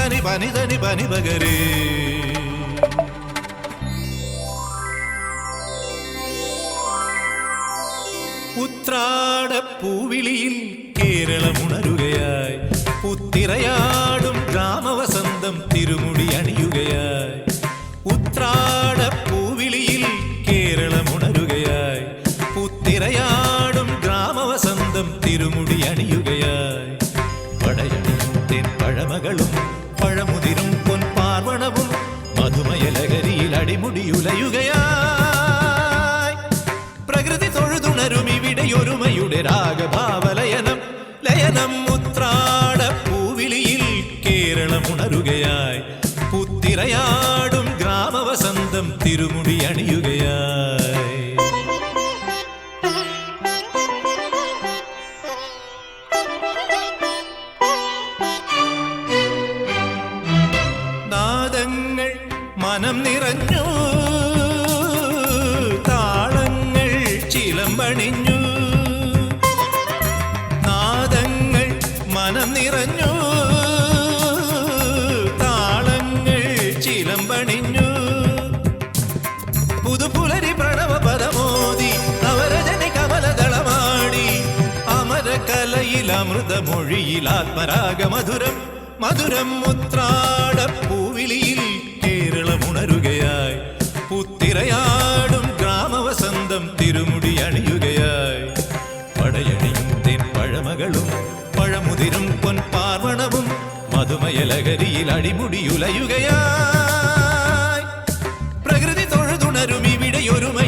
സനി പനി സനി പനി പകരേ. ഉത്രാടപ്പൂവിളിയിൽ കേരളമുണരുകയായി, പുത്തിരയാടും ഗ്രാമവസന്തം തിരുമുടി അണിയുകയായി. ഉത്രാടപ്പൂവിളിയിൽ കേരളമുണരുകയായി, പുത്തിരയാടും ഗ്രാമവസന്തം തിരുമുടി അണിയുകയായി. പടയണിയും തെൻ പഴമകളും പഴമുതിരും പൊൻപാർവണവും മധുമയലകരിയിൽ അടിമുടിയുലയുകയായി. പ്രകൃതി തൊഴുതുണരും ഇവിടെയൊരുമയുടെ രാഗഭാവലയനം ലയനം. ഉത്രാടപ്പൂവിളിയിൽ കേരളമുണരുകയായി, പുത്തിരയാടും ഗ്രാമവസന്തം തിരുമുടി അണിയുകയായി. നാദങ്ങൾ മനം നിറഞ്ഞു, താളങ്ങൾ ചിലമ്പണിഞ്ഞു. നാദങ്ങൾ മനം നിറഞ്ഞു, താളങ്ങൾ ചിലമ്പണിഞ്ഞു. പുതുപുലരി പ്രണവ പദമോദി നവരജനി കമലദളമാടി. അമരകലയിൽ അമൃതമൊഴിയിൽ ആത്മരാഗമധുരം മധുരം. ഉത്രാടപ്പൂവിളിയിൽ കേരളമുണരുകയായി, പുത്തിരയാടും ഗ്രാമവസന്തം തിരുമുടി അണിയുകയായി. പടയണിയും തെൻ പഴമകളും പഴമുതിരും പൊൻപാർവണവും മധുമയലകരിയിൽ അടിമുടിയുലയുകയായി. പ്രകൃതി തൊഴുതുണരും ഇവിടെയൊരുമ